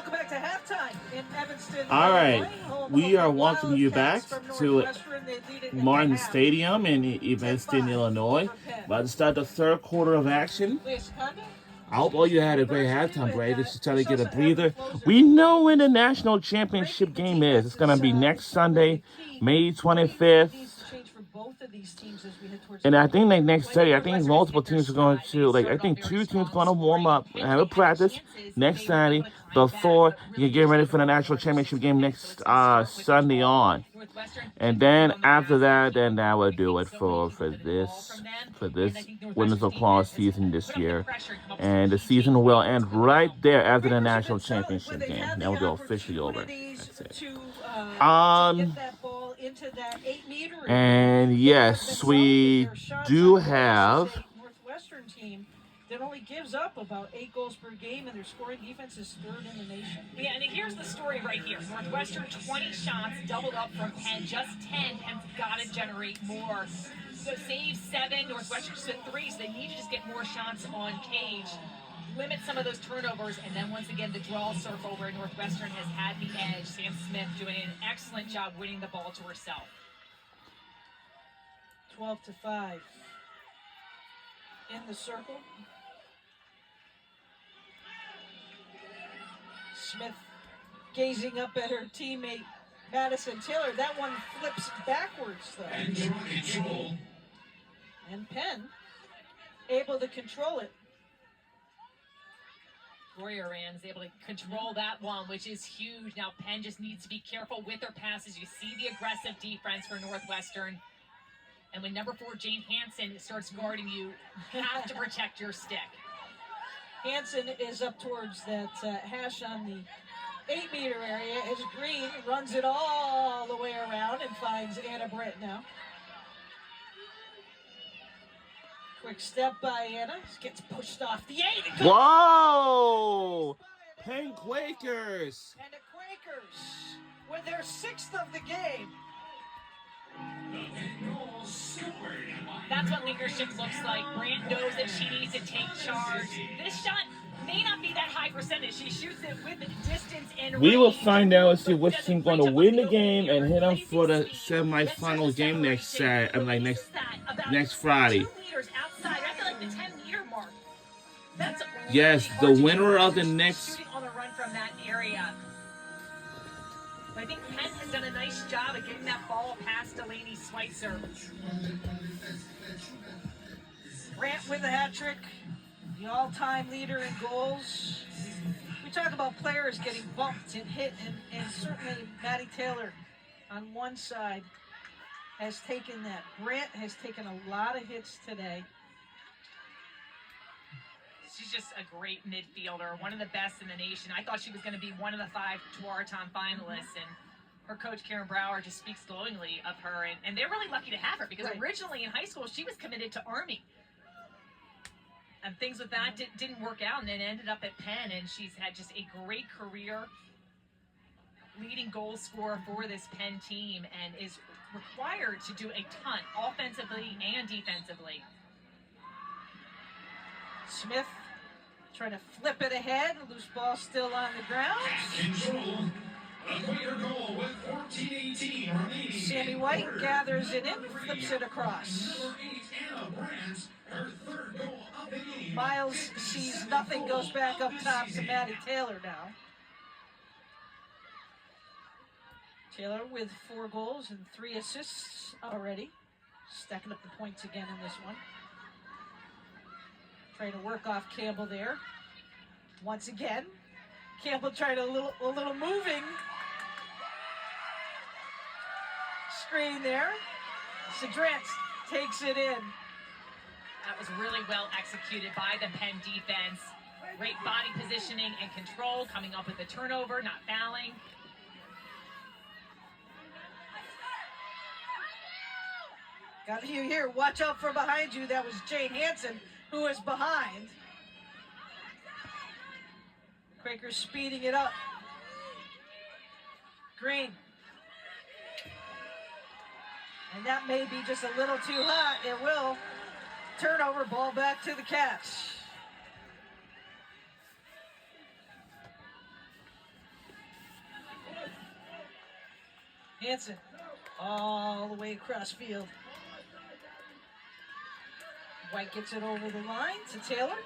welcome back to halftime in Evanston. All right, we are welcoming you back to Martin half. Stadium in Evanston, Illinois. About to start the third quarter of action. I hope all you had a great halftime break. Just trying to get a breather. We know when the national championship game is. It's going to be next Sunday, May 25th. And I think like next Saturday, I think multiple teams are going to, I think 2 teams going to warm up and have a practice next Saturday before you get ready for the national championship game next Sunday on. And then after that, then that will do it for this Winners of Claws season this year. And the season will end right there after the national championship game. That will be officially over. That's it. And yes, we do have Northwestern team that only gives up about 8 goals per game, and their scoring defense is 3rd in the nation. Yeah, and here's the story right here. Northwestern 20 shots, doubled up from Penn, just 10. Penn's got to generate more. So save 7, Northwestern just at 3, so they need to just get more shots on cage. Limit some of those turnovers, and then once again, the draw circle where Northwestern has had the edge. Sam Smith doing an excellent job winning the ball to herself. 12-5 in the circle. Smith gazing up at her teammate Madison Taylor. That one flips backwards though. And Penn able to control it. Gloria Rand is able to control that one, which is huge. Now Penn just needs to be careful with her passes. You see the aggressive defense for Northwestern. And when number 4, Jane Hanson, starts guarding you, you have to protect your stick. Hanson is up towards that hash on the 8-meter area as Green runs it all the way around and finds Anna Britt now. Quick step by Anna. Gets pushed off the 8. Whoa! Penn Quakers! And the Quakers with their 6th of the game. That's what leadership looks like. Brant knows that she needs to take charge. This shot may not be that high percentage. She shoots it with distance and range. We will find out and see which team's going to win the game and hit up for the semifinal game next Friday. Yes, the winner of the next. On the run from that area. I think Penn has done a nice job of getting that ball past Delaney Schweitzer. Grant with a hat trick, the all-time leader in goals. We talk about players getting bumped and hit, and certainly Maddie Taylor on one side has taken that. Grant has taken a lot of hits today. She's just a great midfielder, one of the best in the nation. I thought she was going to be one of the 5 Tewaaraton finalists, and her coach, Karen Brower, just speaks glowingly of her, and they're really lucky to have her because originally in high school, she was committed to Army. And things with that didn't work out, and then ended up at Penn, and she's had just a great career, leading goal scorer for this Penn team, and is required to do a ton, offensively and defensively. Smith trying to flip it ahead. Loose ball still on the ground. Goal with 14-18 remaining. Sammy White gathers it in, flips it across. Miles sees nothing, goes back up top to Maddie Taylor now. Taylor with 4 goals and 3 assists already. Stacking up the points again in this one. Trying to work off Campbell there. Once again, Campbell tried a little moving screen there. Sedrance takes it in. That was really well executed by the Penn defense. Great body positioning and control, coming up with the turnover, not fouling. Got you here. Watch out for behind you. That was Jane Hanson who was behind. Quakers speeding it up. Green. And that may be just a little too hot. It will. Turnover, ball back to the Cats. Hanson all the way across field. White gets it over the line to Taylor.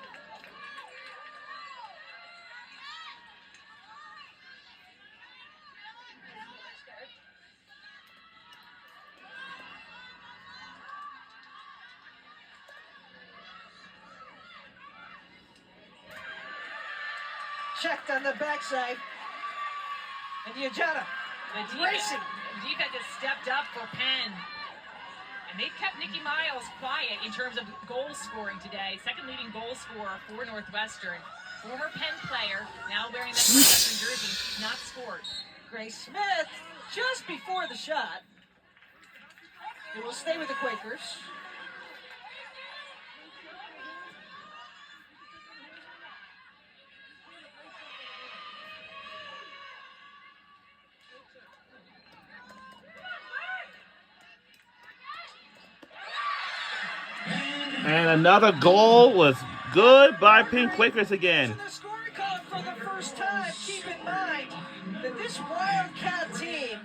Checked on the backside. And Yajana racing. The defense has stepped up for Penn. And they've kept Nikki Miles quiet in terms of goal scoring today. Second leading goal scorer for Northwestern. Former Penn player, now wearing that Northwestern jersey, not scored. Grace Smith just before the shot. It will stay with the Quakers. And another goal was good by Pink Quakers again. In the scoring column for the first time, keep in mind that this Wildcat team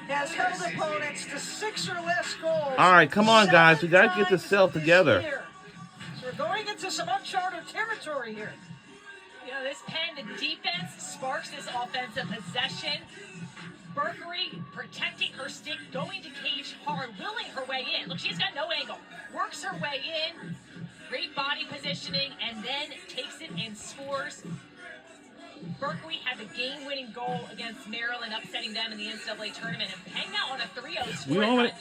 has held opponents to 6 or less goals. All right, come on, guys. We got to get 7 this self times together. this year. So we're going into some uncharted territory here. You know, this Penn, the defense sparks this offensive possession. Berkery protecting her stick, going to cage hard, willing her way in. Look, she's got no angle. Works her way in. Great body positioning, and then takes it and scores. Berkery had the game-winning goal against Maryland, upsetting them in the NCAA tournament. And Penn now on a 3-0 scoring run.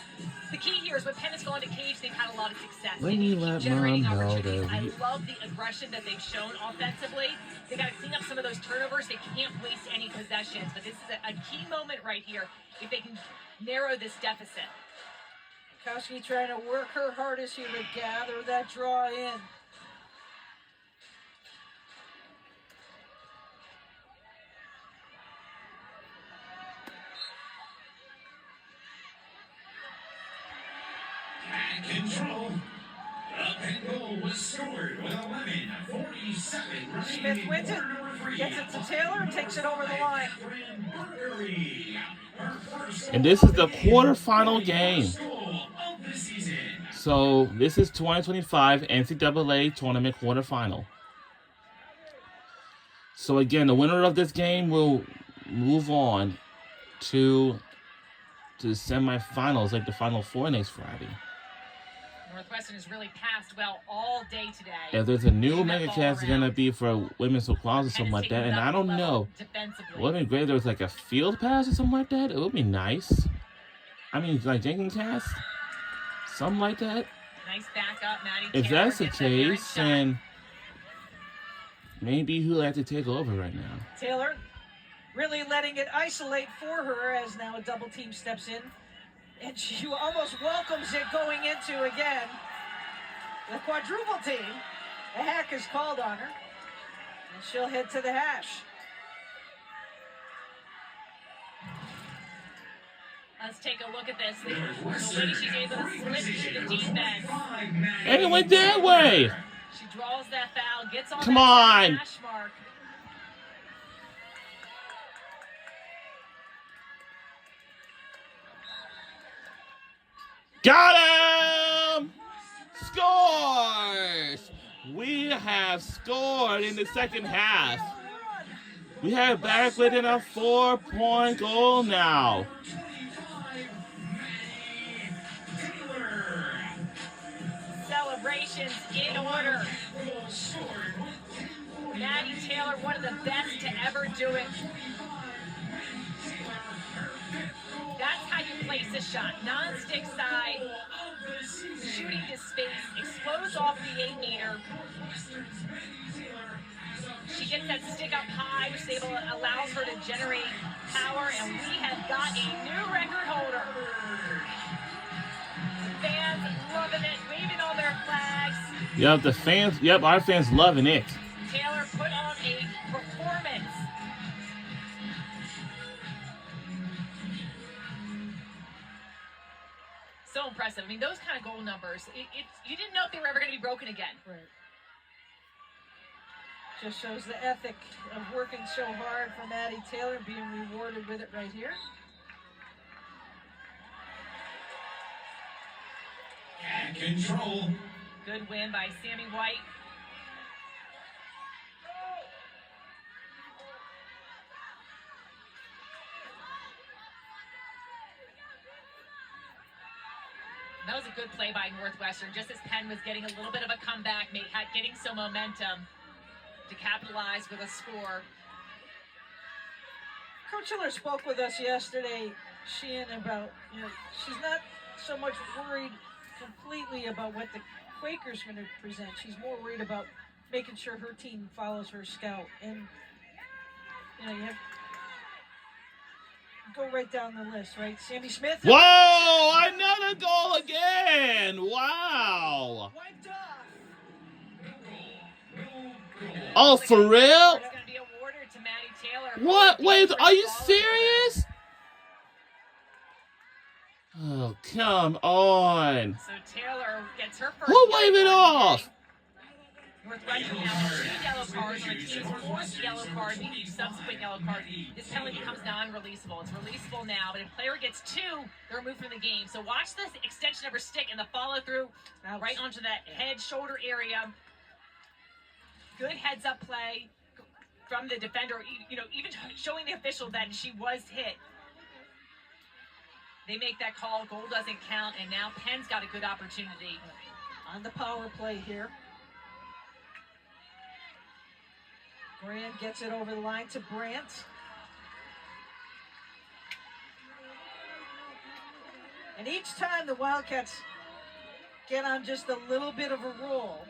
The key here is when Penn has gone to cage, they've had a lot of success. Let me let generating Mom know opportunities. that I we- love the aggression that they've shown offensively. They got to clean up some of those turnovers. They can't waste any possessions. But this is a key moment right here if they can narrow this deficit. Kowski trying to work her hardest here to gather that draw in. At control. Up and goal was scored with 11:47 remaining. Smith wins it, Quarter number 3. gets it to Taylor, and takes it over the line. Catherine Berkery. Her first And this is the quarterfinal game. goal of the season. So this is 2025 NCAA tournament quarterfinal. So again, the winner of this game will move on to the semifinals, like the Final Four next Friday. Northwestern has really passed well all day today. If there's a new Moving that mega ball cast around. gonna be for women's lacrosse or something like that, and I don't know. Defensively. Would it be great if there was like a field pass or something like that? It would be nice. I mean, like Jenkins cast, something like that. Nice backup, Maddie If Taylor that's the gets that errant case, shot. then maybe who have to take over right now? Taylor really letting it isolate for her as now a double team steps in. And she almost welcomes it going into, again, the quadruple team. The hack is called on her. And she'll head to the hash. Let's take a look at this. The way she's able to slip through the defense. And it went that way. She draws that foul, gets on Come that on. hash mark. Got him! Scores! We have scored in the second half. We have back within a 4-point goal now. Celebrations in order. Maddie Taylor, one of the best to ever do it. That's how you place a shot. Non-stick side, shooting to space, explodes off the 8-meter. She gets that stick up high, which allows her to generate power, and we have got a new record holder. Fans loving it, waving all their flags. Yep, the fans, yep, our fans loving it. Taylor put on a performance. So impressive. I mean, those kind of goal numbers, you didn't know if they were ever going to be broken again. Right. Just shows the ethic of working so hard for Maddie Taylor, being rewarded with it right here. Control. Good win by Sammy White. That was a good play by Northwestern, just as Penn was getting a little bit of a comeback, getting some momentum to capitalize with a score. Coach Hiller spoke with us yesterday, Sheehan, about, she's not so much worried completely about what the Quakers are going to present. She's more worried about making sure her team follows her scout. And, you have go right down the list, right? Sammy Smith. Whoa! Another goal again! Wow! Wiped off. Oh, for real? It's going to be awarded to Maddie Taylor. What? Wait, are you serious? Oh, come on. So Taylor gets her first. Who waved it off? Northwestern now 2 yellow cards on a team's 4th yellow card, meaning each subsequent yellow card. This penalty becomes non-releasable. It's releasable now, but if a player gets 2, they're removed from the game. So watch this extension of her stick and the follow-through right onto that head-shoulder area. Good heads-up play from the defender, even showing the official that she was hit. They make that call, goal doesn't count, and now Penn's got a good opportunity. On the power play here. Grant gets it over the line to Brandt. And each time the Wildcats get on just a little bit of a roll,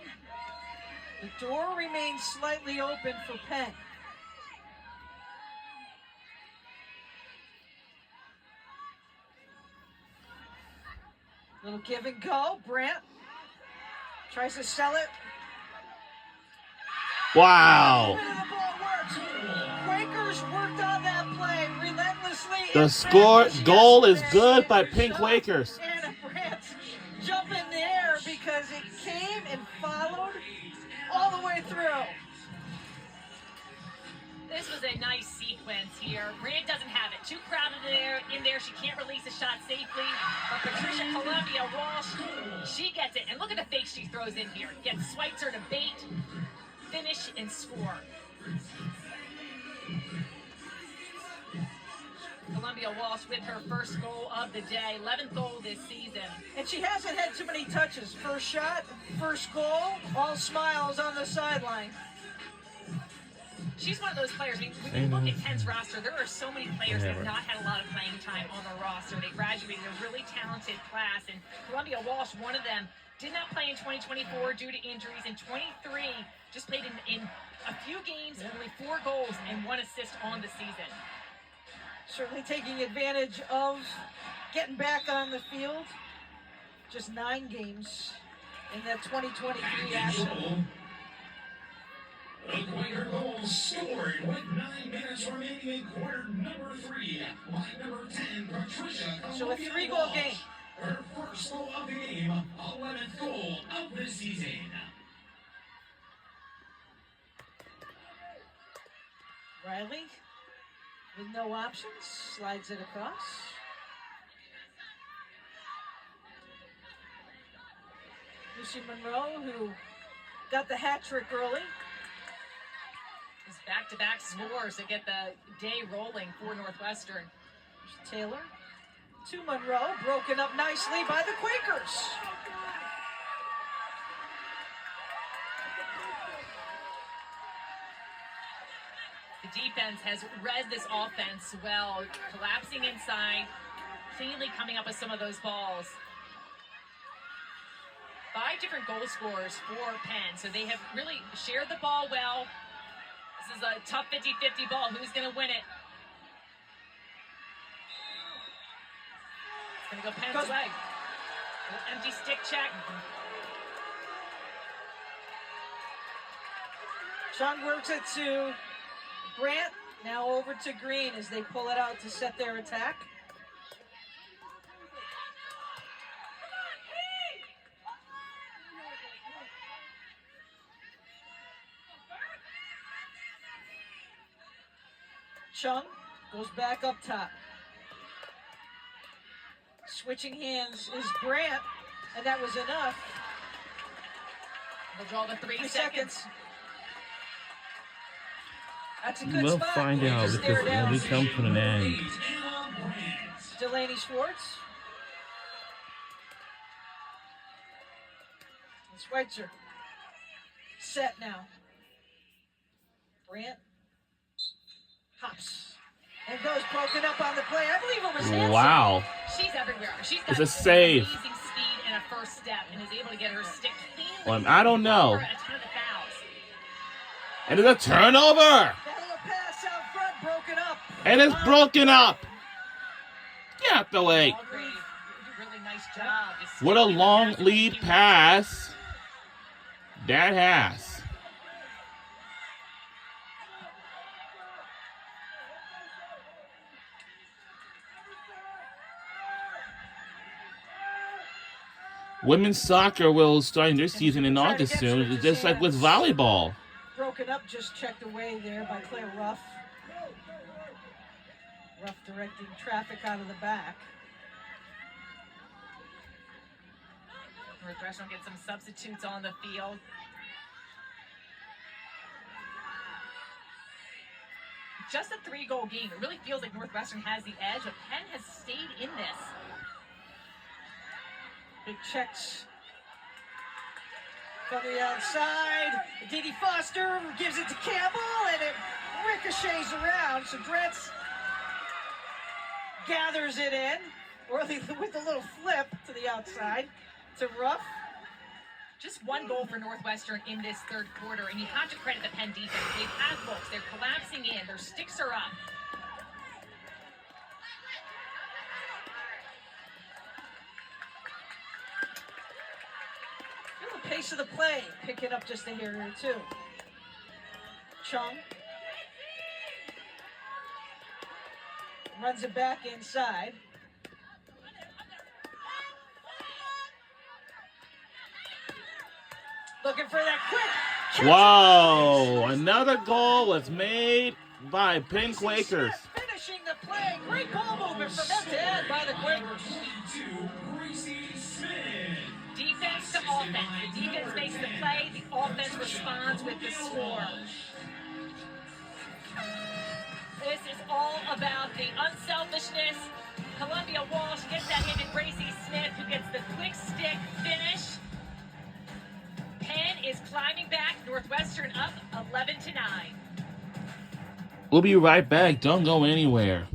the door remains slightly open for Penn. Little give and go. Brandt tries to sell it. Wow. The ball works. Quakers worked on that play relentlessly. The goal is good by Pink Quakers. And Brandt jump in the air because it came and followed all the way through. This was a nice sequence here. Brandt doesn't have it. Too crowded in there. She can't release the shot safely. But Patricia Columbia Walsh, she gets it. And look at the fake she throws in here. Gets Schweitzer to bait, finish, and score. Columbia Walsh with her first goal of the day, 11th goal this season. And she hasn't had too many touches. First shot, first goal, all smiles on the sideline. She's one of those players. I mean, when you look at Penn's roster, there are so many players that have not had a lot of playing time on the roster. They graduated a really talented class, and Columbia Walsh, one of them, did not play in 2024 due to injuries. In 23, just played in a few games, only 4 goals and 1 assist on the season. Certainly taking advantage of getting back on the field. Just 9 games in that 2023 action. The Quaker goal scored with 9 minutes remaining in quarter number 3 by number 10, Patricia. So a 3-goal game. Her first goal of the game, 11th goal of the season. Riley, with no options, slides it across. Lucy Monroe, who got the hat trick early. It's back-to-back scores to get the day rolling for Northwestern. Taylor to Monroe, broken up nicely by the Quakers. The defense has read this offense well, collapsing inside, cleanly coming up with some of those balls. 5 different goal scorers for Penn, so they have really shared the ball well. This is a tough 50-50 ball. Who's going to win it? It's going to go Penn's way. Empty stick check. Chung works it to Brandt, now over to Green as they pull it out to set their attack. Chung goes back up top. Switching hands is Brandt. And that was enough. They'll draw the 3 3 seconds. seconds. That's a good We'll spot. find out Just because stare down. it comes to an end. Delaney Schwartz. And Schweitzer. Set now. Brandt. Hops. And goes broken up on the play. I believe it was Hanson. Wow. She's everywhere. She's It's got a save. amazing speed and a first step and is able to get her stick cleanly. Well, I don't know. over a ton of the fouls. And it's a turnover. That little pass out front broken up. And it's broken up. Get out the way. Aubrey, you did a really nice job. Just What a sticking long with that lead team. pass that has. Women's soccer will start their season in August soon, just like with volleyball. Broken up, just checked away there by Claire Ruff. Ruff directing traffic out of the back. Northwestern will get some substitutes on the field. Just a 3-goal game. It really feels like Northwestern has the edge, but Penn has stayed in this. Big checks from the outside. Didi Foster gives it to Campbell, and it ricochets around. So Dretz gathers it in, or with a little flip to the outside to Ruff. Just 1 goal for Northwestern in this third quarter, and you have to credit the Penn defense. They've had looks. They're collapsing in. Their sticks are up. Feel the pace of the play picking up just a hair or two. Chung runs it back inside. Looking for that quick catch. Whoa! Another goal was made by Penn Quakers. Finishing the play. Great ball movement from end to end by the Quakers. Defense to offense. The defense makes the play. The offense responds with the score. This is all about the unselfishness. Columbia Walsh gets that into Gracie Smith, who gets the quick stick finish. Penn is climbing back. Northwestern up 11-9. We'll be right back. Don't go anywhere.